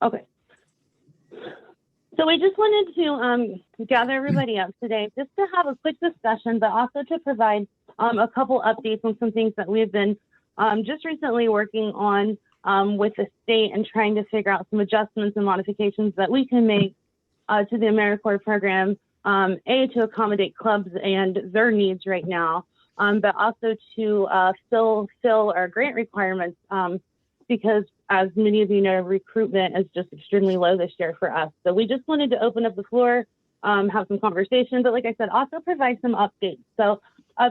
Okay. So we just wanted to gather everybody up today just to have a quick discussion, but also to provide a couple updates on some things that we've been just recently working on with the state and trying to figure out some adjustments and modifications that we can make to the AmeriCorps program, to accommodate clubs and their needs right now, but also to fill our grant requirements because, as many of you know, recruitment is just extremely low this year for us. So we just wanted to open up the floor, have some conversation, but like I said, also provide some updates. So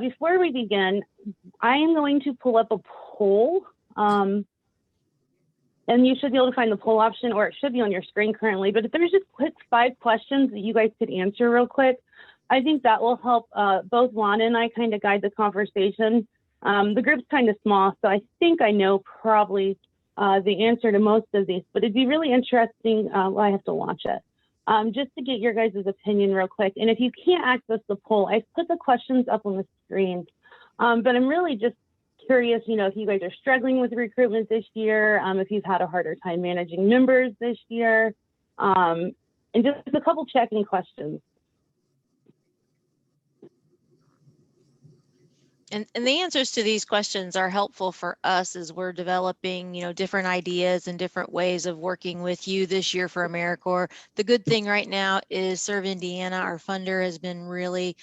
before we begin, I am going to pull up a poll, and you should be able to find the poll option, or it should be on your screen currently. But if there's just quick 5 questions that you guys could answer real quick, I think that will help both Lana and I kind of guide the conversation. The group's kind of small, so I think I know probably the answer to most of these, but it'd be really interesting. Well, I have to launch it. Just to get your guys' opinion real quick. And if you can't access the poll, I've put the questions up on the screen. But I'm really just curious, you know, if you guys are struggling with recruitment this year, if you've had a harder time managing members this year, and just a couple checking questions. And the answers to these questions are helpful for us as we're developing, you know, different ideas and different ways of working with you this year for AmeriCorps. The good thing right now is Serve Indiana, our funder, has been really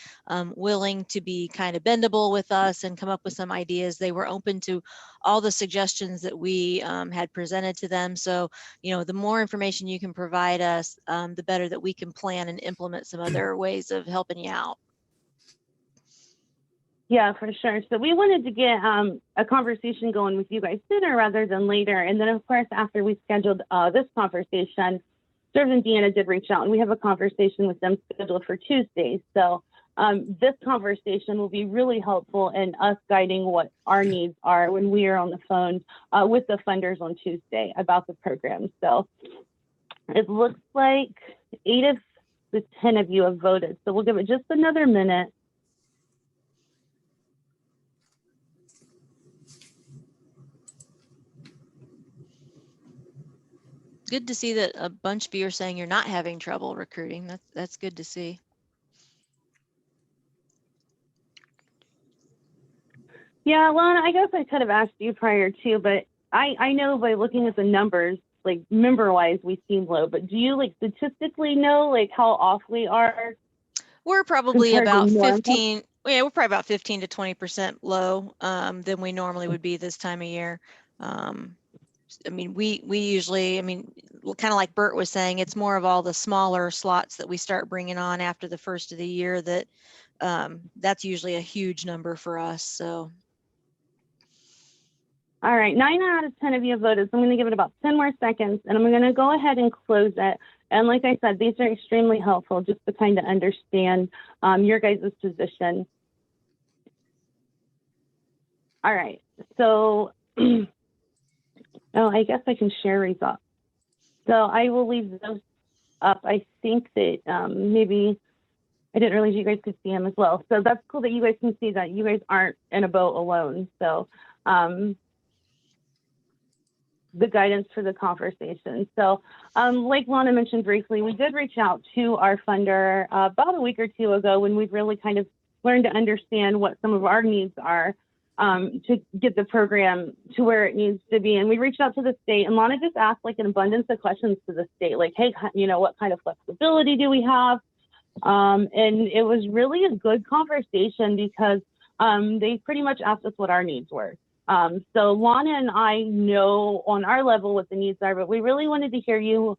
willing to be kind of bendable with us and come up with some ideas. They were open to all the suggestions that we had presented to them. So, you know, the more information you can provide us, the better that we can plan and implement some other ways of helping you out. Yeah, for sure. So we wanted to get a conversation going with you guys sooner rather than later. And then, of course, after we scheduled this conversation, Serve Indiana did reach out, and we have a conversation with them scheduled for Tuesdays. So this conversation will be really helpful in us guiding what our needs are when we are on the phone with the funders on Tuesday about the program. So it looks like 8 of the 10 of you have voted. So we'll give it just another minute. Good to see that a bunch of you are saying you're not having trouble recruiting. That's good to see. Yeah, Lana, I guess I could have asked you prior too, but I know by looking at the numbers, like member-wise, we seem low. But do you like statistically know like how off we are? We're probably about 15. Yeah, we're probably about 15 to 20% low than we normally would be this time of year. I mean, we usually, I mean, kind of like Bert was saying, it's more of all the smaller slots that we start bringing on after the first of the year that that's usually a huge number for us. So. All right, 9 out of 10 of you have voted. So I'm going to give it about 10 more seconds, and I'm going to go ahead and close it. And like I said, these are extremely helpful just to kind of understand your guys' position. All right, so. Oh, I guess I can share results. So I will leave those up. I think that maybe I didn't realize you guys could see them as well. So that's cool that you guys can see that you guys aren't in a boat alone. So the guidance for the conversation. So like Lana mentioned briefly, we did reach out to our funder about a week or 2 ago when we've really kind of learned to understand what some of our needs are. To get the program to where it needs to be. And we reached out to the state, and Lana just asked like an abundance of questions to the state, like, hey, you know, what kind of flexibility do we have? And it was really a good conversation because they pretty much asked us what our needs were. So Lana and I know on our level what the needs are, but we really wanted to hear you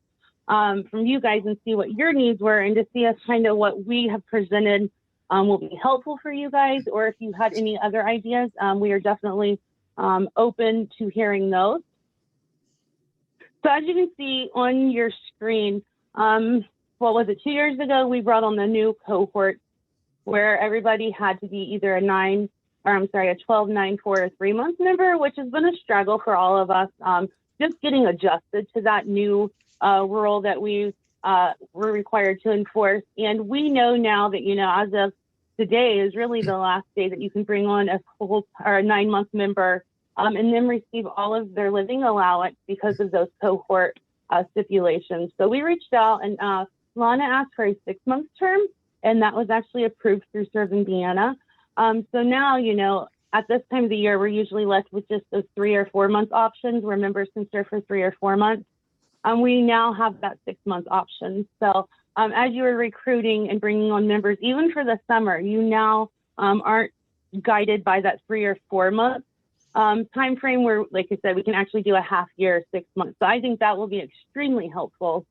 from you guys and see what your needs were, and to see us kind of what we have presented will be helpful for you guys, or if you had any other ideas, we are definitely open to hearing those. So as you can see on your screen, what was it, 2 years ago, we brought on the new cohort where everybody had to be either a 12, 9, 4, or 3-month member, which has been a struggle for all of us, just getting adjusted to that new rule that we were required to enforce. And we know now that, you know, as of today is really the last day that you can bring on a full or a 9-month member and then receive all of their living allowance because of those cohort stipulations. So we reached out, and Lana asked for a 6-month term, and that was actually approved through Serve Indiana. So now, you know, at this time of the year, we're usually left with just those 3 or 4 month options where members can serve for 3 or 4 months. We now have that 6-month option. So as you are recruiting and bringing on members, even for the summer, you now aren't guided by that 3 or 4 month time frame where, like I said, we can actually do a half year, 6 months. So I think that will be extremely helpful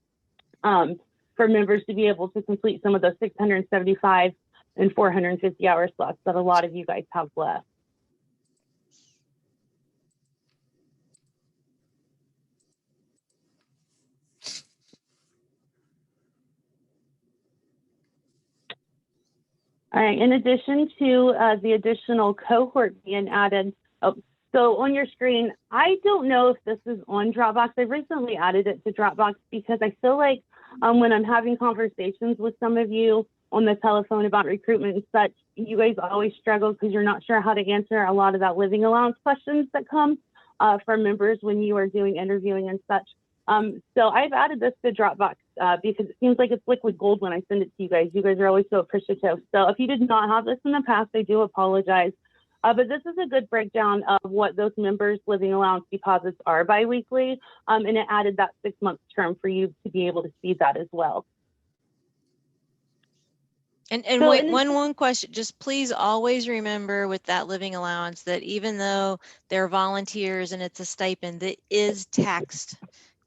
for members to be able to complete some of those 675 and 450 hour slots that a lot of you guys have left. All right, in addition to the additional cohort being added, so on your screen, I don't know if this is on Dropbox. I recently added it to Dropbox because I feel like when I'm having conversations with some of you on the telephone about recruitment and such, you guys always struggle because you're not sure how to answer a lot of that living allowance questions that come from members when you are doing interviewing and such. So I've added this to Dropbox because it seems like it's liquid gold when I send it to you guys. You guys are always so appreciative. So if you did not have this in the past, I do apologize. But this is a good breakdown of what those members' living allowance deposits are biweekly, and it added that 6-month term for you to be able to see that as well. And so wait, one question, just please always remember with that living allowance that even though they're volunteers and it's a stipend, that is taxed.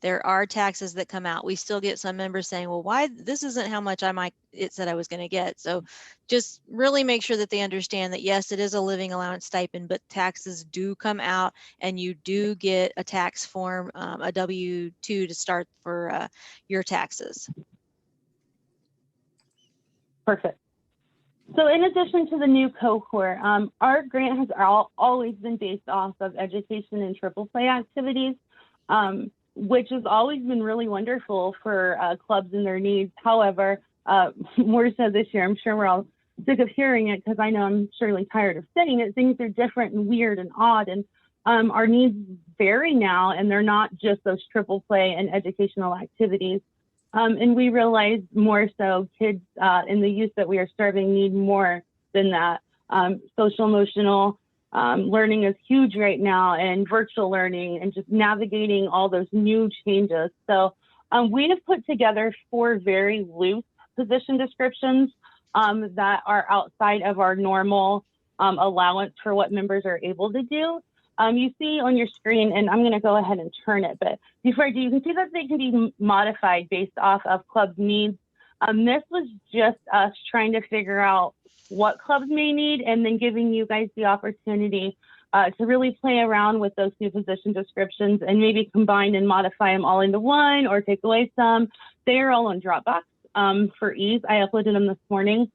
There are taxes that come out. We still get some members saying, well, why this isn't how much it said I was going to get. So just really make sure that they understand that, yes, it is a living allowance stipend, but taxes do come out and you do get a tax form, a W-2 to start for your taxes. Perfect. So in addition to the new cohort, our grant has always been based off of education and triple play activities, which has always been really wonderful for clubs and their needs. However, more so this year, I'm sure we're all sick of hearing it because I know I'm surely tired of saying it. Things are different and weird and odd, and our needs vary now, and they're not just those triple play and educational activities. And we realize more so kids in the youth that we are serving need more than that. Social emotional learning is huge right now, and virtual learning, and just navigating all those new changes. So we have put together 4 very loose position descriptions that are outside of our normal allowance for what members are able to do. You see on your screen, and I'm going to go ahead and turn it, but before I do, you can see that they can be modified based off of clubs' needs. This was just us trying to figure out what clubs may need and then giving you guys the opportunity to really play around with those new position descriptions and maybe combine and modify them all into one or take away some. They are all on Dropbox for ease. I uploaded them this morning.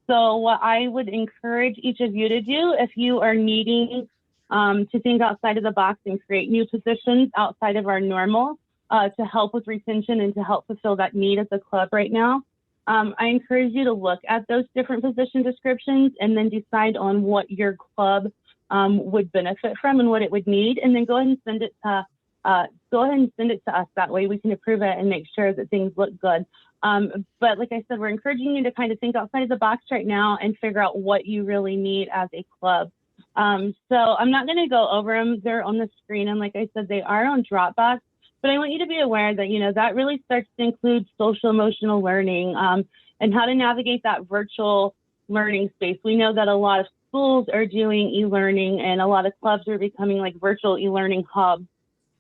So what I would encourage each of you to do, if you are needing to think outside of the box and create new positions outside of our normal to help with retention and to help fulfill that need at the club right now, I encourage you to look at those different position descriptions and then decide on what your club would benefit from and what it would need, and then go ahead and send it to us. That way we can approve it and make sure that things look good. But like I said, we're encouraging you to kind of think outside of the box right now and figure out what you really need as a club. So I'm not going to go over them. They're on the screen. And like I said, they are on Dropbox, but I want you to be aware that, you know, that really starts to include social emotional learning, and how to navigate that virtual learning space. We know that a lot of schools are doing e-learning and a lot of clubs are becoming like virtual e-learning hubs.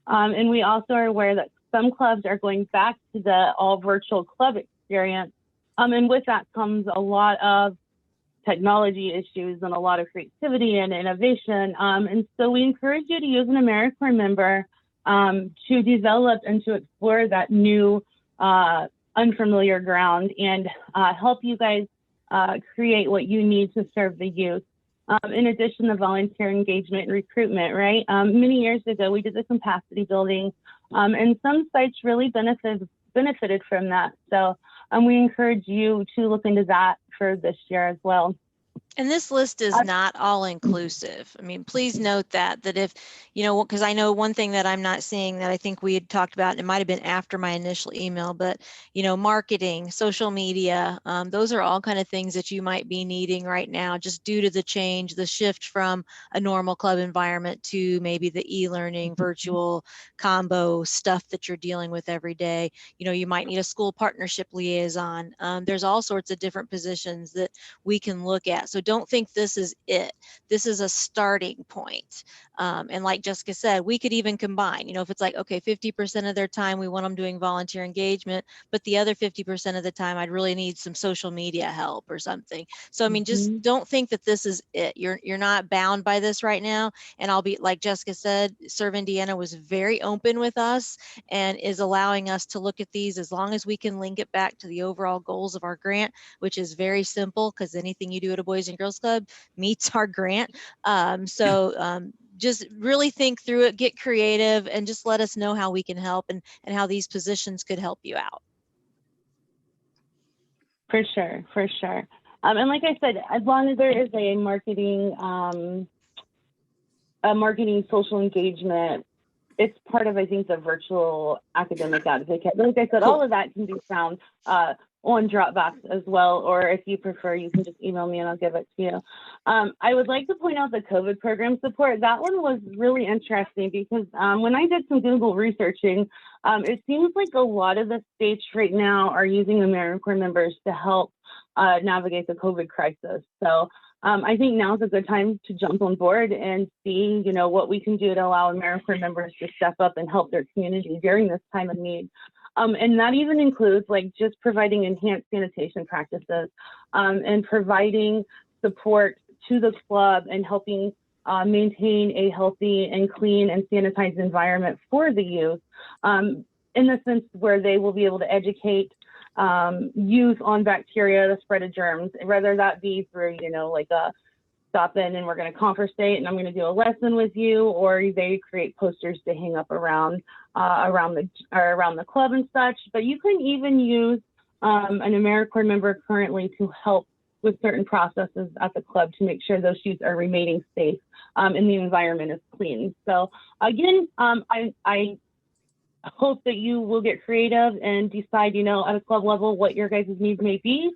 And we also are aware that some clubs are going back to the all virtual club experience. And with that comes a lot of technology issues and a lot of creativity and innovation. And so we encourage you to use an AmeriCorps member to develop and to explore that new unfamiliar ground and help you guys create what you need to serve the youth. In addition to volunteer engagement and recruitment, right? Many years ago, we did the capacity building, and some sites really benefited from that. So we encourage you to look into that for this year as well. And this list is not all inclusive. I mean, please note that if, you know, because I know one thing that I'm not seeing that I think we had talked about, and it might have been after my initial email, but, you know, marketing, social media, those are all kind of things that you might be needing right now, just due to the change, the shift from a normal club environment to maybe the e-learning, virtual combo stuff that you're dealing with every day. You know, you might need a school partnership liaison. There's all sorts of different positions that we can look at. So don't think this is it. This is a starting point. And like Jessica said, we could even combine, you know, if it's like, okay, 50% of their time we want them doing volunteer engagement, but the other 50% of the time I'd really need some social media help or something. So, I mean, just don't think that this is it. You're not bound by this right now. And I'll be, like Jessica said, Serve Indiana was very open with us and is allowing us to look at these as long as we can link it back to the overall goals of our grant, which is very simple because anything you do at a Boys and Girls Club meets our grant. Just really think through it, get creative, and just let us know how we can help and how these positions could help you out. For sure, for sure. And like I said, as long as there is a marketing social engagement, it's part of, I think, the virtual academic advocate. Like I said, all of that can be found on Dropbox as well, or if you prefer, you can just email me and I'll give it to you. I would like to point out the COVID program support. That one was really interesting because when I did some Google researching, it seems like a lot of the states right now are using AmeriCorps members to help navigate the COVID crisis. So I think now is a good time to jump on board and see, you know, what we can do to allow AmeriCorps members to step up and help their community during this time of need. And that even includes like just providing enhanced sanitation practices and providing support to the club and helping maintain a healthy and clean and sanitized environment for the youth in the sense where they will be able to educate youth on bacteria, the spread of germs, whether that be through, you know, like a stop in and we're going to conversate and I'm going to do a lesson with you, or they create posters to hang up around the club and such. But you can even use an AmeriCorps member currently to help with certain processes at the club to make sure those youth are remaining safe and the environment is clean. So again, I hope that you will get creative and decide, you know, at a club level what your guys' needs may be.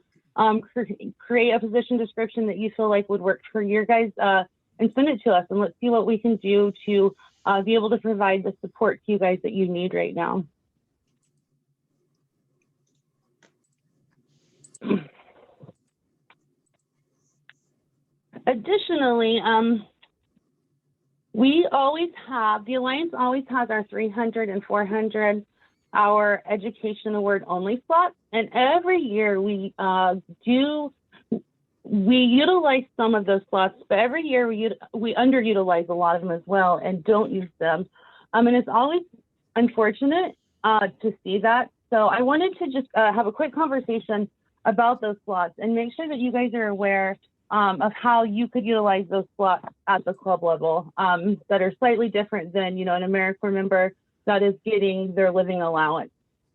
Create a position description that you feel like would work for your guys and send it to us, and let's see what we can do to be able to provide the support to you guys that you need right now. Additionally, the Alliance always has our 300 and 400 hour education award only slots, and every year we utilize some of those slots, but every year we underutilize a lot of them as well and don't use them. And it's always unfortunate to see that. So I wanted to just have a quick conversation about those slots and make sure that you guys are aware of how you could utilize those slots at the club level that are slightly different than, you know, an AmeriCorps member that is getting their living allowance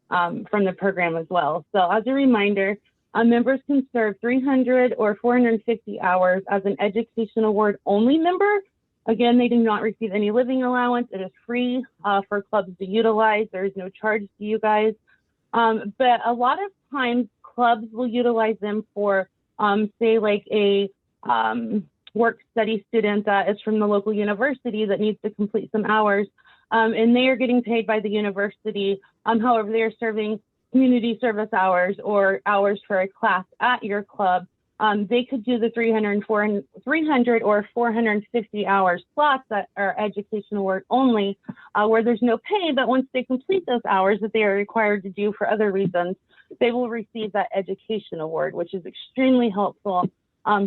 from the program as well. So as a reminder, members can serve 300 or 450 hours as an education award only member. Again, they do not receive any living allowance. It is free for clubs to utilize. There is no charge to you guys. But a lot of times clubs will utilize them for, say, like a work study student that is from the local university that needs to complete some hours. And they are getting paid by the university. However, they are serving community service hours or hours for a class at your club. They could do the 300 or 450 hour slots that are education award only, where there's no pay, but once they complete those hours that they are required to do for other reasons, they will receive that education award, which is extremely helpful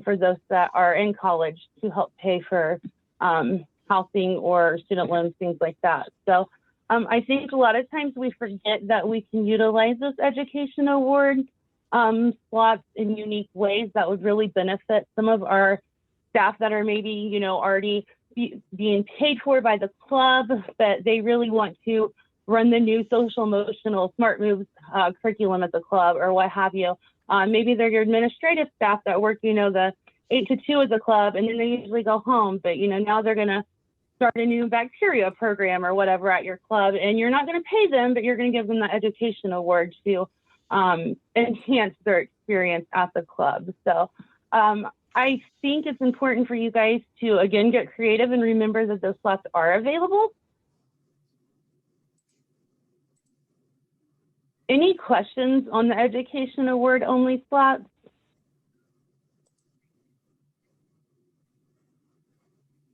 for those that are in college to help pay for housing or student loans, things like that. So I think a lot of times we forget that we can utilize those education award slots in unique ways that would really benefit some of our staff that are maybe, you know, already being paid for by the club, but they really want to run the new social emotional smart moves curriculum at the club or what have you. Maybe they're your administrative staff that work, you know, the 8 to 2 as a club, and then they usually go home. But, you know, now they're going to start a new bacteria program or whatever at your club, and you're not going to pay them, but you're going to give them that education award to enhance their experience at the club. So I think it's important for you guys to, again, get creative and remember that those slots are available. Any questions on the education award only slots?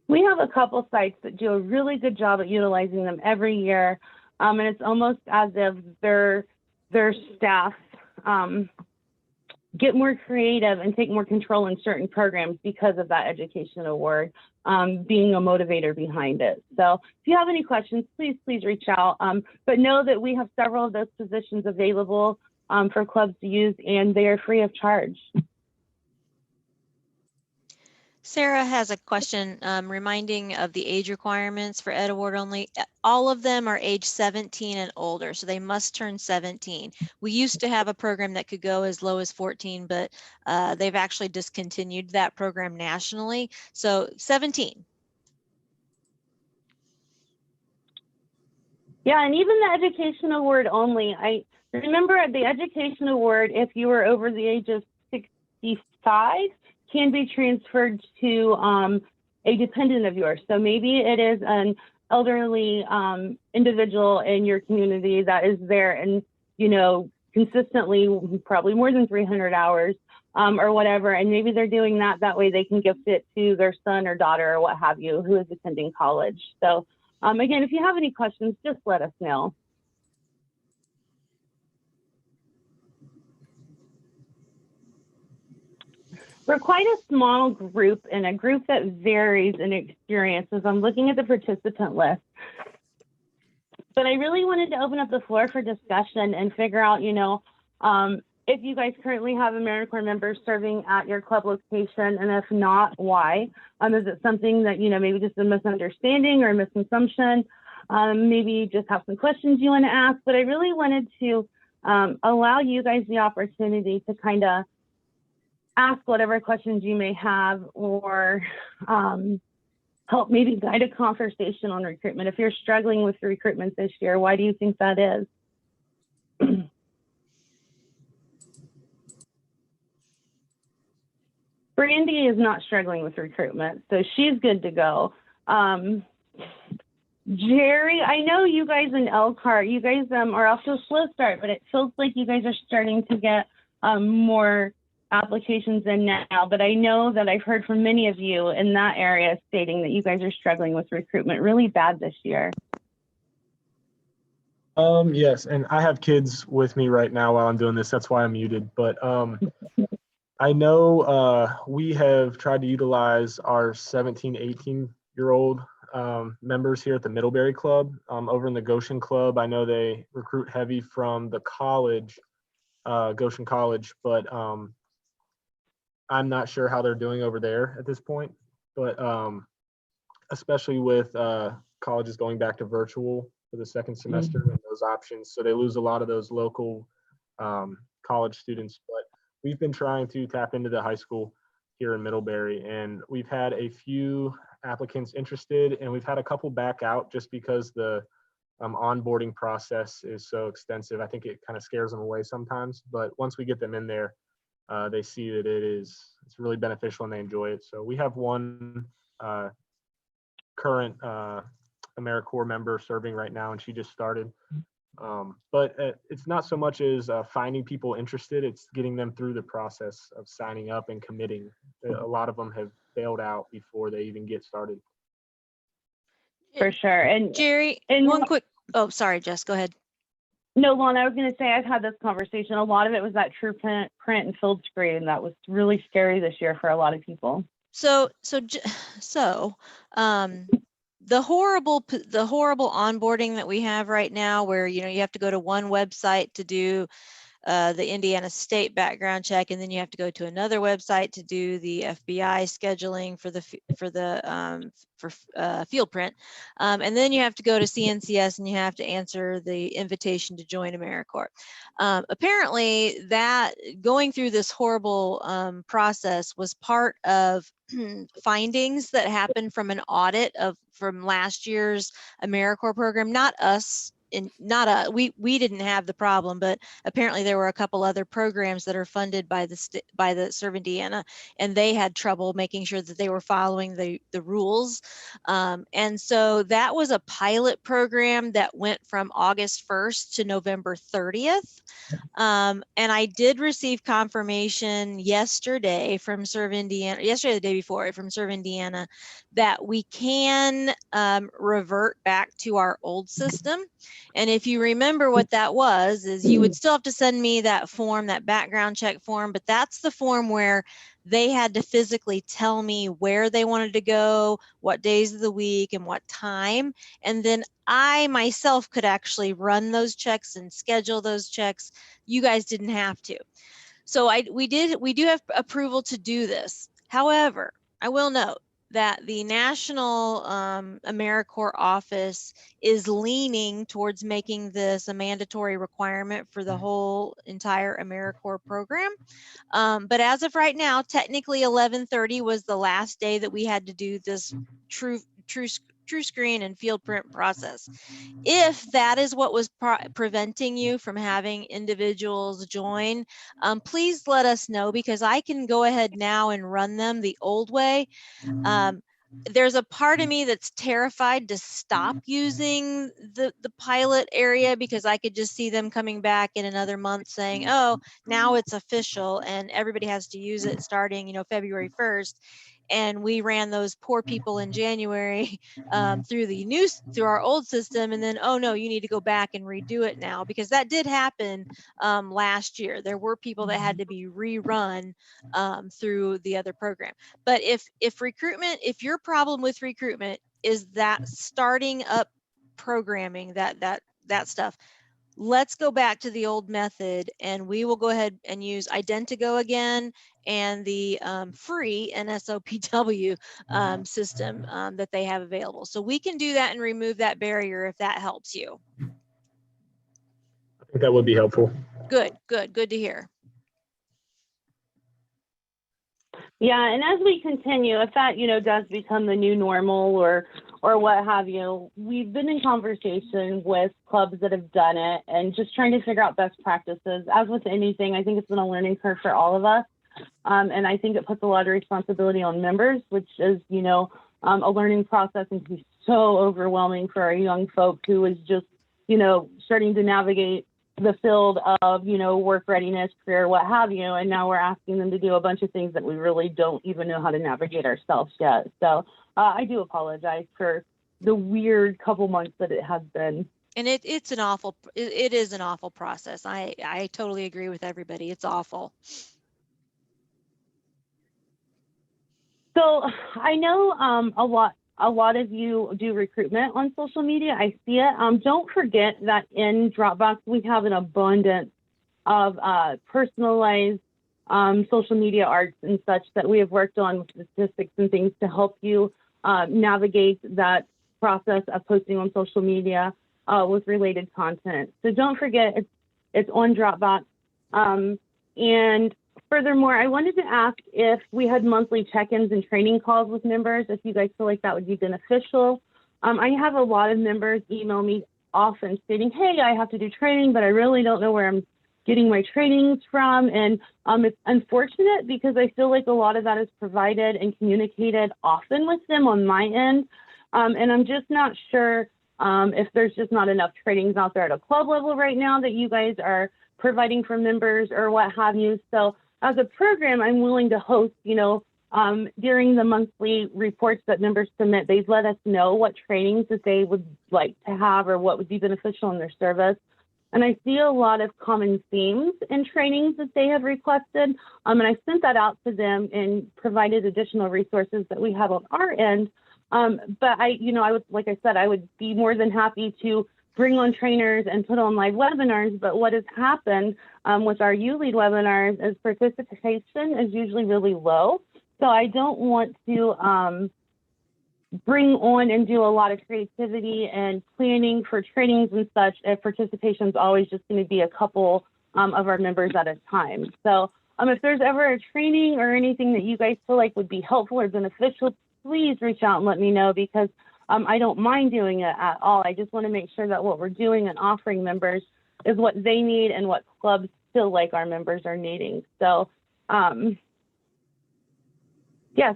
We have a couple sites that do a really good job at utilizing them every year, and it's almost as if their staff get more creative and take more control in certain programs because of that education award being a motivator behind it. So if you have any questions, please reach out. But know that we have several of those positions available for clubs to use, and they are free of charge. Sarah has a question reminding of the age requirements for Ed Award only. All of them are age 17 and older, so they must turn 17. We used to have a program that could go as low as 14, but they've actually discontinued that program nationally. So 17. Yeah, and even the education award only, I remember the education award, if you were over the age of 65, can be transferred to a dependent of yours. So maybe it is an elderly individual in your community that is there and, you know, consistently, probably more than 300 hours or whatever. And maybe they're doing that way they can gift it to their son or daughter or what have you, who is attending college. So again, if you have any questions, just let us know. We're quite a small group, and a group that varies in experiences. I'm looking at the participant list. But I really wanted to open up the floor for discussion and figure out, you know, if you guys currently have AmeriCorps members serving at your club location, and if not, why? Is it something that, you know, maybe just a misunderstanding or a misconception? Maybe you just have some questions you want to ask, but I really wanted to allow you guys the opportunity to kind of ask whatever questions you may have, or help maybe guide a conversation on recruitment. If you're struggling with recruitment this year, why do you think that is? Brandy is not struggling with recruitment, so she's good to go. Jerry, I know you guys in Elkhart, you guys are off to a slow start, but it feels like you guys are starting to get more applications in now. But I know that I've heard from many of you in that area stating that you guys are struggling with recruitment really bad this year. Yes, and I have kids with me right now while I'm doing this. That's why I'm muted. But I know we have tried to utilize our 17, 18-year-old members here at the Middlebury Club. Over in the Goshen Club, I know they recruit heavy from the college, Goshen College, but I'm not sure how they're doing over there at this point. But especially with colleges going back to virtual for the second semester and those options. So they lose a lot of those local college students. But we've been trying to tap into the high school here in Middlebury, and we've had a few applicants interested, and we've had a couple back out just because the onboarding process is so extensive. I think it kind of scares them away sometimes, but once we get them in there, they see that it's really beneficial and they enjoy it. So we have one current AmeriCorps member serving right now, and she just started. But it's not so much as finding people interested, it's getting them through the process of signing up and committing. A lot of them have bailed out before they even get started. For sure. And Jerry, one quick, oh, sorry, Jess, go ahead. No, Lon, I was going to say, I've had this conversation. A lot of it was that true print and filled screen. That was really scary this year for a lot of people. So the horrible onboarding that we have right now, where, you know, you have to go to one website to do the Indiana State background check, and then you have to go to another website to do the FBI scheduling for field print, and then you have to go to CNCS and you have to answer the invitation to join AmeriCorps. Apparently, that going through this horrible process was part of findings that happened from an audit from last year's AmeriCorps program. Not us. We didn't have the problem, but apparently there were a couple other programs that are funded by the Serve Indiana, and they had trouble making sure that they were following the rules. And so that was a pilot program that went from August 1st to November 30th. And I did receive confirmation yesterday from Serve Indiana, yesterday or the day before, from Serve Indiana, that we can revert back to our old system. And if you remember what that was, is you would still have to send me that form, that background check form, but that's the form where they had to physically tell me where they wanted to go, what days of the week, and what time. And then I myself could actually run those checks and schedule those checks. You guys didn't have to. So we do have approval to do this. However, I will note that the National AmeriCorps office is leaning towards making this a mandatory requirement for the whole entire AmeriCorps program. But as of right now, technically 11/30 was the last day that we had to do this true screen and field print process. If that is what was preventing you from having individuals join, please let us know, because I can go ahead now and run them the old way. There's a part of me that's terrified to stop using the pilot area, because I could just see them coming back in another month saying, oh, now it's official and everybody has to use it starting, February 1st. And we ran those poor people in January through our old system, and then, oh no, you need to go back and redo it now, because that did happen last year. There were people that had to be rerun through the other program. But if your problem with recruitment is that starting up programming, that stuff, let's go back to the old method, and we will go ahead and use Identigo again and the free NSOPW system that they have available. So we can do that and remove that barrier if that helps you. I think that would be helpful. Good to hear. Yeah, and as we continue, if that, does become the new normal or what have you, we've been in conversation with clubs that have done it and just trying to figure out best practices. As with anything, I think it's been a learning curve for all of us. And I think it puts a lot of responsibility on members, which is, a learning process and can be so overwhelming for our young folk who is just, starting to navigate the field of, work readiness, career, what have you. And now we're asking them to do a bunch of things that we really don't even know how to navigate ourselves yet. So I do apologize for the weird couple months that it has been. And it is an awful process. I totally agree with everybody. It's awful. So I know a lot of you do recruitment on social media. I see it. Don't forget that in Dropbox, we have an abundance of personalized social media arts and such that we have worked on with statistics and things to help you navigate that process of posting on social media with related content. So don't forget, it's on Dropbox. And furthermore, I wanted to ask if we had monthly check-ins and training calls with members, if you guys feel like that would be beneficial. I have a lot of members email me often stating, hey, I have to do training, but I really don't know where I'm getting my trainings from. And it's unfortunate because I feel like a lot of that is provided and communicated often with them on my end. And I'm just not sure if there's just not enough trainings out there at a club level right now that you guys are providing for members or what have you. So as a program, I'm willing to host, during the monthly reports that members submit, they've let us know what trainings that they would like to have or what would be beneficial in their service. And I see a lot of common themes in trainings that they have requested. And I sent that out to them and provided additional resources that we have on our end. But I would, like I said, I would be more than happy to bring on trainers and put on live webinars, but what has happened with our U-Lead webinars is participation is usually really low. So I don't want to bring on and do a lot of creativity and planning for trainings and such if participation is always just going to be a couple of our members at a time. So if there's ever a training or anything that you guys feel like would be helpful or beneficial, please reach out and let me know, because I don't mind doing it at all. I just want to make sure that what we're doing and offering members is what they need and what clubs feel like our members are needing. So, yes.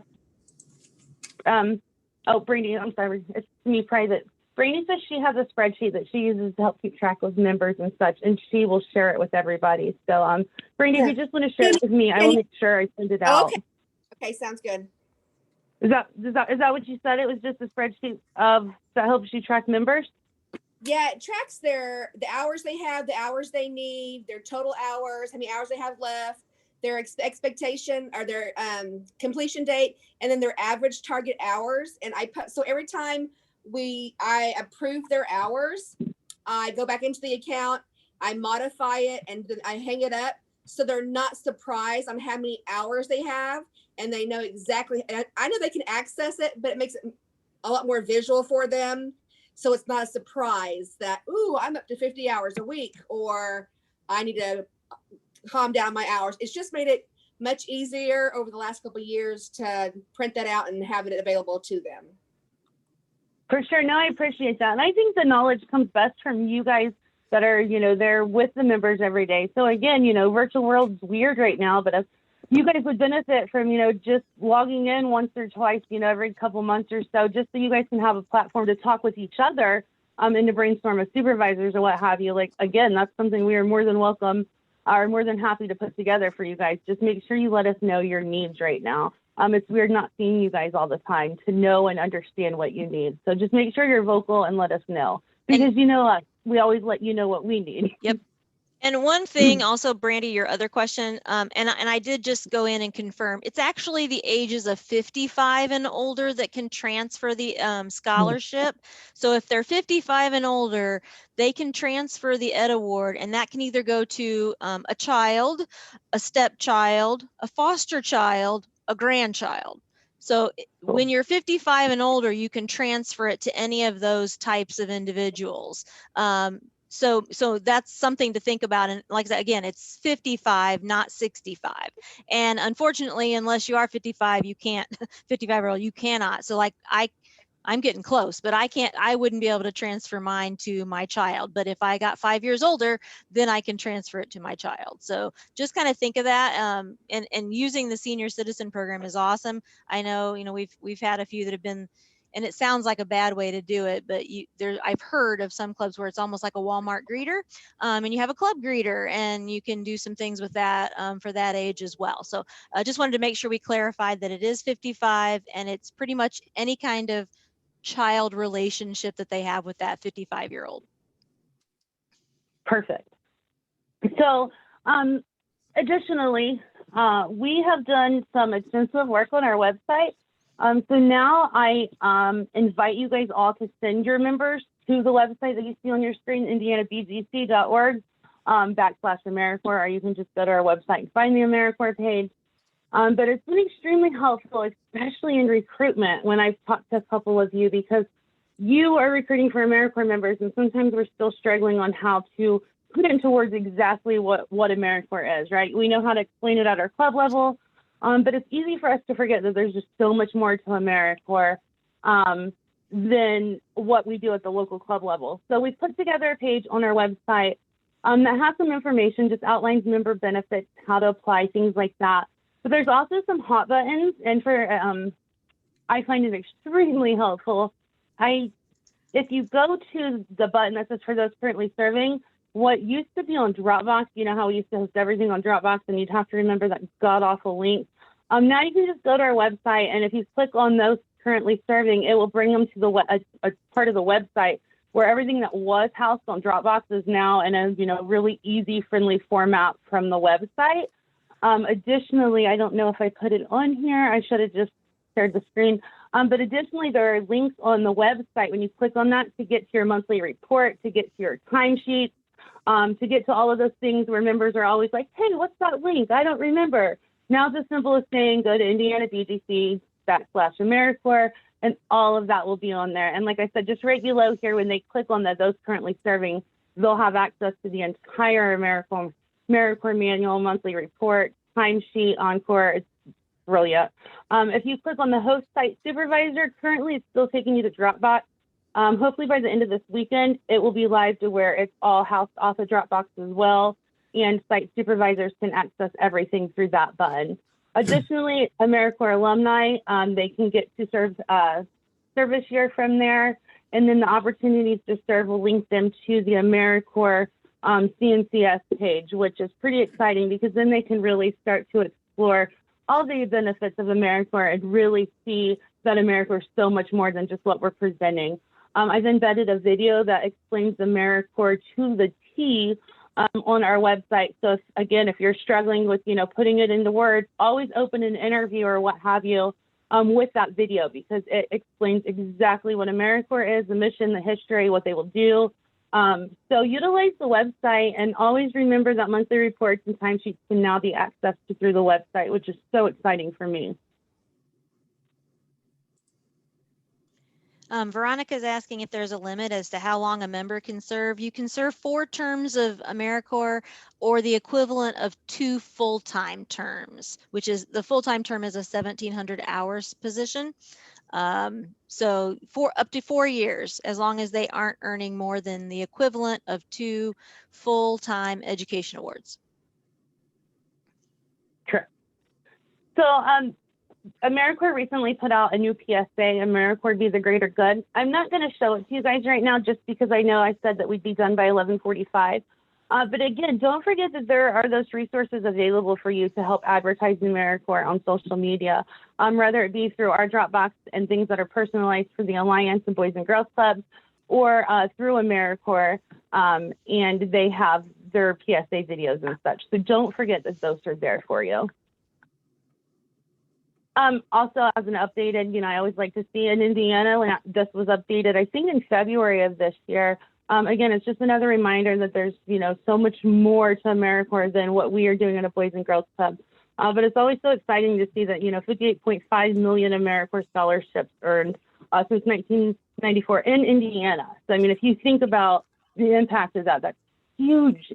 Oh, Brandy, I'm sorry, it's me private. Brandy says she has a spreadsheet that she uses to help keep track of members and such, and she will share it with everybody. So, Brandy, if you just want to share it with me, I will make sure I send it out. Okay. Okay, sounds good. Is that what you said? It was just a spreadsheet that helps you track members? Yeah, it tracks the hours they have, the hours they need, their total hours, how many hours they have left, their expectation or their completion date, and then their average target hours. And so every time I approve their hours, I go back into the account, I modify it, and then I hang it up so they're not surprised on how many hours they have, and they know exactly. And I know they can access it, but it makes it a lot more visual for them. So it's not a surprise that, ooh, I'm up to 50 hours a week, or I need to calm down my hours. It's just made it much easier over the last couple of years to print that out and have it available to them. For sure. No, I appreciate that. And I think the knowledge comes best from you guys that are, they're with the members every day. So again, virtual world's weird right now, but if you guys would benefit from, just logging in once or twice, every couple months or so, just so you guys can have a platform to talk with each other and to brainstorm with supervisors or what have you. Like, again, that's something we are more than welcome are more than happy to put together for you guys. Just make sure you let us know your needs right now. It's weird not seeing you guys all the time to know and understand what you need. So just make sure you're vocal and let us know, because we always let you know what we need. Yep. And one thing also, Brandy, your other question, and I did just go in and confirm, it's actually the ages of 55 and older that can transfer the scholarship. So if they're 55 and older, they can transfer the Ed Award, and that can either go to a child, a stepchild, a foster child, a grandchild. So when you're 55 and older, you can transfer it to any of those types of individuals. So that's something to think about. And like I said, again, it's 55, not 65. And unfortunately, unless you are 55, you can't, 55-year-old, you cannot. So like I'm getting close, but I wouldn't be able to transfer mine to my child. But if I got 5 years older, then I can transfer it to my child. So just kind of think of that. And using the senior citizen program is awesome. I know, we've had a few that have been, and it sounds like a bad way to do it, but I've heard of some clubs where it's almost like a Walmart greeter, and you have a club greeter, and you can do some things with that for that age as well. So I just wanted to make sure we clarified that it is 55, and it's pretty much any kind of child relationship that they have with that 55-year-old. Perfect. So additionally, we have done some extensive work on our website. So now I invite you guys all to send your members to the website that you see on your screen, indianabgc.org /AmeriCorps, or you can just go to our website and find the AmeriCorps page. But it's been extremely helpful, especially in recruitment, when I've talked to a couple of you, because you are recruiting for AmeriCorps members, and sometimes we're still struggling on how to put into words exactly what AmeriCorps is, right? We know how to explain it at our club level. But it's easy for us to forget that there's just so much more to AmeriCorps than what we do at the local club level. So we put together a page on our website that has some information, just outlines member benefits, how to apply, things like that. But there's also some hot buttons, and I find it extremely helpful. If you go to the button that says for those currently serving, what used to be on Dropbox, how we used to host everything on Dropbox, and you'd have to remember that god-awful link. Now you can just go to our website, and if you click on those currently serving, it will bring them to a part of the website where everything that was housed on Dropbox is now in a really easy, friendly format from the website. Additionally, I don't know if I put it on here. I should have just shared the screen. But additionally, there are links on the website when you click on that to get to your monthly report, to get to your timesheets, to get to all of those things where members are always like, hey, what's that link? I don't remember. Now it's as simple as saying, go to indianabgc.com/AmeriCorps, and all of that will be on there. And like I said, just right below here, when they click on those currently serving, they'll have access to the entire AmeriCorps manual, monthly report, timesheet, encore. It's brilliant. If you click on the host site supervisor, currently it's still taking you to Dropbox. Hopefully by the end of this weekend, it will be live to where it's all housed off of Dropbox as well, and site supervisors can access everything through that button. Additionally, AmeriCorps alumni, they can get to serve service year from there, and then the opportunities to serve will link them to the AmeriCorps CNCS page, which is pretty exciting because then they can really start to explore all the benefits of AmeriCorps and really see that AmeriCorps is so much more than just what we're presenting. I've embedded a video that explains AmeriCorps to the T on our website. So if you're struggling with, putting it into words, always open an interview or what have you with that video, because it explains exactly what AmeriCorps is, the mission, the history, what they will do. So utilize the website, and always remember that monthly reports and timesheets can now be accessed through the website, which is so exciting for me. Veronica is asking if there's a limit as to how long a member can serve. You can serve 4 terms of AmeriCorps, or the equivalent of 2 full-time terms, which is the full-time term is a 1,700 hours position. So for up to 4 years, as long as they aren't earning more than the equivalent of 2 full-time education awards. Sure. So AmeriCorps recently put out a new PSA, AmeriCorps Be the Greater Good. I'm not going to show it to you guys right now just because I know I said that we'd be done by 11:45. But again, don't forget that there are those resources available for you to help advertise AmeriCorps on social media, whether it be through our Dropbox and things that are personalized for the Alliance and Boys and Girls Clubs, or through AmeriCorps, and they have their PSA videos and such. So don't forget that those are there for you. Also, as an updated, I always like to see in Indiana, when this was updated, I think in February of this year. Again, it's just another reminder that there's, so much more to AmeriCorps than what we are doing in a Boys and Girls Club. But it's always so exciting to see that, 58.5 million AmeriCorps scholarships earned since 1994 in Indiana. So, if you think about the impact of that, that's huge.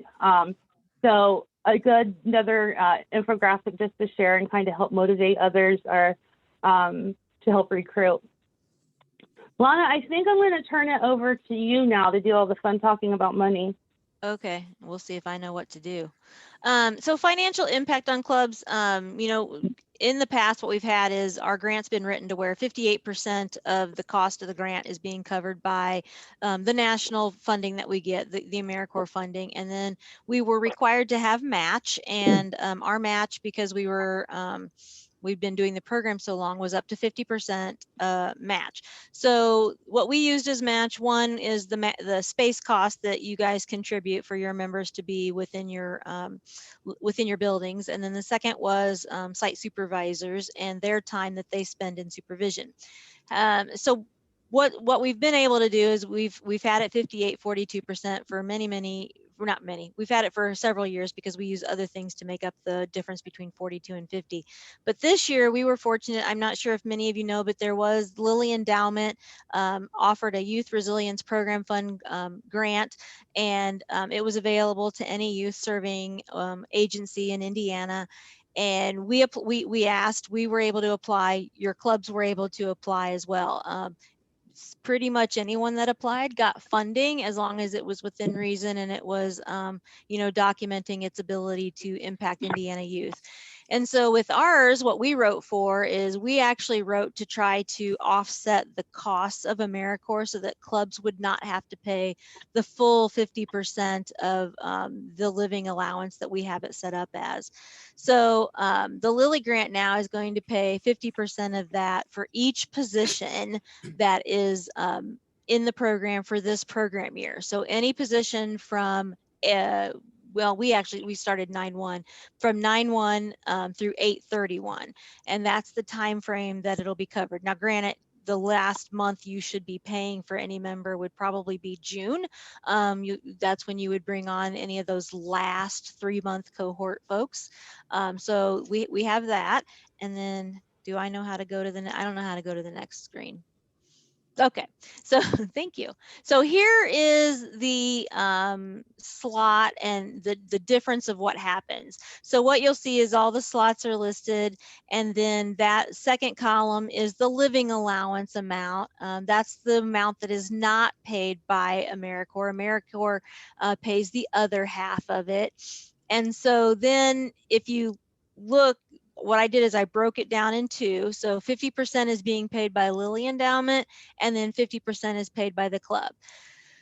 So another infographic just to share and kind of help motivate others, or to help recruit. Lana, I think I'm going to turn it over to you now to do all the fun talking about money. Okay, we'll see if I know what to do. So financial impact on clubs, in the past, what we've had is our grant's been written to where 58% of the cost of the grant is being covered by the national funding that we get, the AmeriCorps funding. And then we were required to have match, and our match, because we've been doing the program so long, was up to 50% match. So what we used as match, one is the space cost that you guys contribute for your members to be within your buildings, and then the second was site supervisors and their time that they spend in supervision. So what we've been able to do is we've had it 58-42% for we've had it for several years, because we use other things to make up the difference between 42 and 50. But this year we were fortunate. I'm not sure if many of you know, but there was Lilly Endowment offered a Youth Resilience Program Fund grant, and it was available to any youth serving agency in Indiana. And we were able to apply. Your clubs were able to apply as well. Pretty much anyone that applied got funding, as long as it was within reason and it was, documenting its ability to impact Indiana youth. And so with ours, what we wrote for is we actually wrote to try to offset the costs of AmeriCorps so that clubs would not have to pay the full 50% of the living allowance that we have it set up as. So the Lilly grant now is going to pay 50% of that for each position that is in the program for this program year. So any position from we started 9/1, from 9/1 through 8/31, and that's the time frame that it'll be covered. Now, granted, the last month you should be paying for any member would probably be June. That's when you would bring on any of those last 3-month cohort folks. So we have that. And then do I know how to go to I don't know how to go to the next screen. Okay, so thank you. So here is the slot and the difference of what happens. So what you'll see is all the slots are listed, and then that second column is the living allowance amount. That's the amount that is not paid by AmeriCorps. AmeriCorps pays the other half of it. And so then if you look, what I did is I broke it down in two. So 50% is being paid by Lilly Endowment, and then 50% is paid by the club.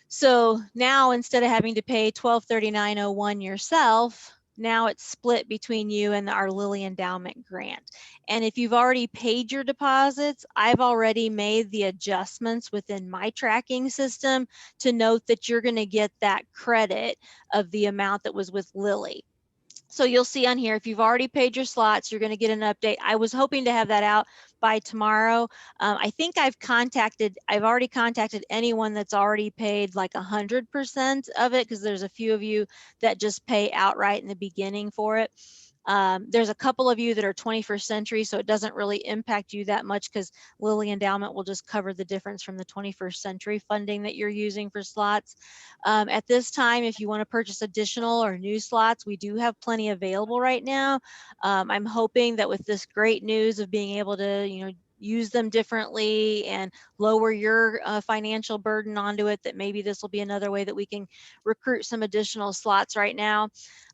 So now instead of having to pay $1239.01 yourself, now it's split between you and our Lilly Endowment grant. And if you've already paid your deposits, I've already made the adjustments within my tracking system to note that you're going to get that credit of the amount that was with Lilly. So you'll see on here, if you've already paid your slots, you're going to get an update. I was hoping to have that out by tomorrow. I think I've already contacted anyone that's already paid like 100% of it, because there's a few of you that just pay outright in the beginning for it. There's a couple of you that are 21st century, so it doesn't really impact you that much, because Lilly Endowment will just cover the difference from the 21st century funding that you're using for slots. At this time, if you want to purchase additional or new slots, we do have plenty available right now. I'm hoping that with this great news of being able to, use them differently and lower your financial burden onto it, that maybe this will be another way that we can recruit some additional slots right now.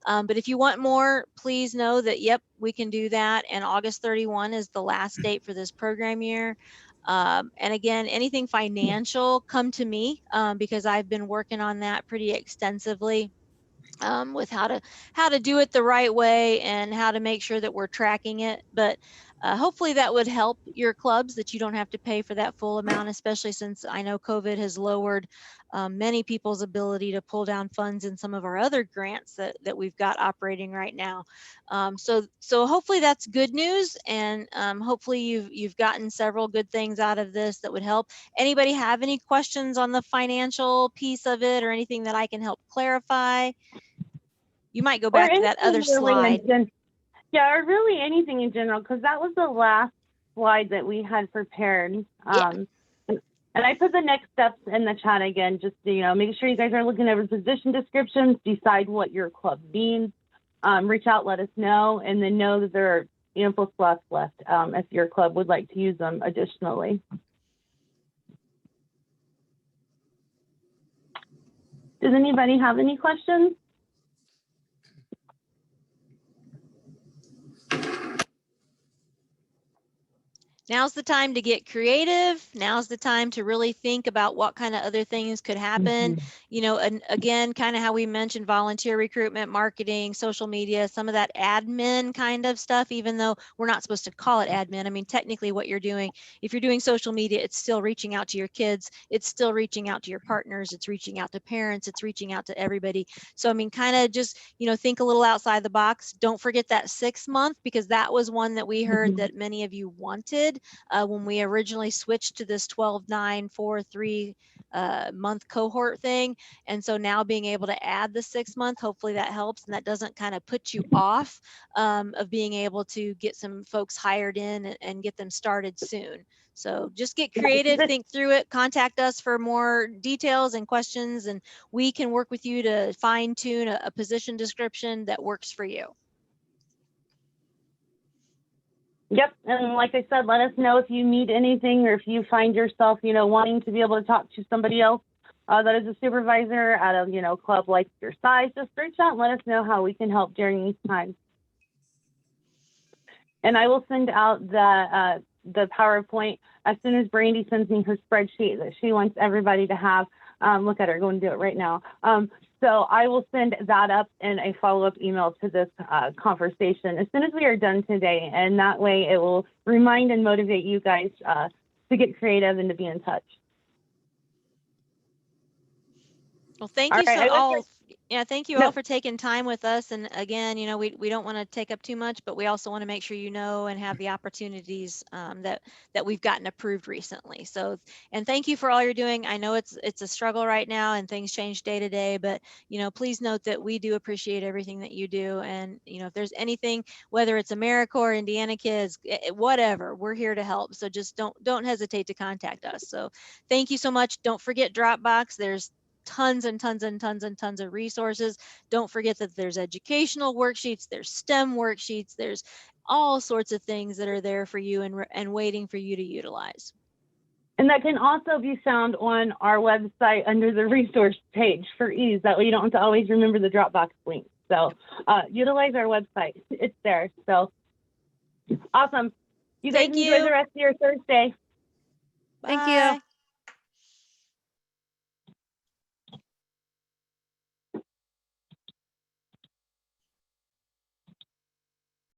But if you want more, please know that, yep, we can do that. And August 31 is the last date for this program year. And again, anything financial, come to me, because I've been working on that pretty extensively. With how to do it the right way and how to make sure that we're tracking it. But hopefully that would help your clubs, that you don't have to pay for that full amount, especially since I know COVID has lowered many people's ability to pull down funds in some of our other grants that we've got operating right now. So hopefully that's good news, and hopefully you've gotten several good things out of this that would help. Anybody have any questions on the financial piece of it, or anything that I can help clarify? You might go back to that other slide. Yeah, or really anything in general, because that was the last slide that we had prepared. Yeah. And I put the next steps in the chat again, just to, make sure you guys are looking over position descriptions, decide what your club needs, reach out, let us know, and then know that there are ample slots left if your club would like to use them additionally. Does anybody have any questions? Now's the time to get creative. Now's the time to really think about what kind of other things could happen. And again, kind of how we mentioned volunteer recruitment, marketing, social media, some of that admin kind of stuff, even though we're not supposed to call it admin. I mean, technically what you're doing, if you're doing social media, it's still reaching out to your kids. It's still reaching out to your partners. It's reaching out to parents. It's reaching out to everybody. So, I mean, kind of just, think a little outside the box. Don't forget that 6 month, because that was one that we heard that many of you wanted. When we originally switched to this 12-9-4-3 month cohort thing. And so now being able to add the 6 month, hopefully that helps, and that doesn't kind of put you off of being able to get some folks hired in and get them started soon. So just get creative, think through it, contact us for more details and questions, and we can work with you to fine tune a position description that works for you. Yep, and like I said, let us know if you need anything, or if you find yourself, wanting to be able to talk to somebody else that is a supervisor at a, club like your size. Just reach out and let us know how we can help during these times. And I will send out the PowerPoint as soon as Brandy sends me her spreadsheet that she wants everybody to have. Look at her, go and do it right now. So I will send that up in a follow-up email to this conversation as soon as we are done today. And that way it will remind and motivate you guys to get creative and to be in touch. Well, thank you. So Yeah, thank you No. all for taking time with us. And again, you know, we don't want to take up too much, but we also want to make sure you know and have the opportunities that we've gotten approved recently. So, and thank you for all you're doing. I know it's a struggle right now and things change day to day, but you know, please note that we do appreciate everything that you do. And you know, if there's anything, whether it's AmeriCorps, Indiana Kids, whatever, we're here to help. So just don't hesitate to contact us. So thank you so much. Don't forget Dropbox. There's tons and tons and tons and tons of resources. Don't forget that there's educational worksheets, there's STEM worksheets, there's all sorts of things that are there for you and waiting for you to utilize. And that can also be found on our website under the resource page for ease. That way you don't have to always remember the Dropbox link. So utilize our website. It's there. So awesome. You guys Thank enjoy you. the rest of your Thursday. Bye. Thank you.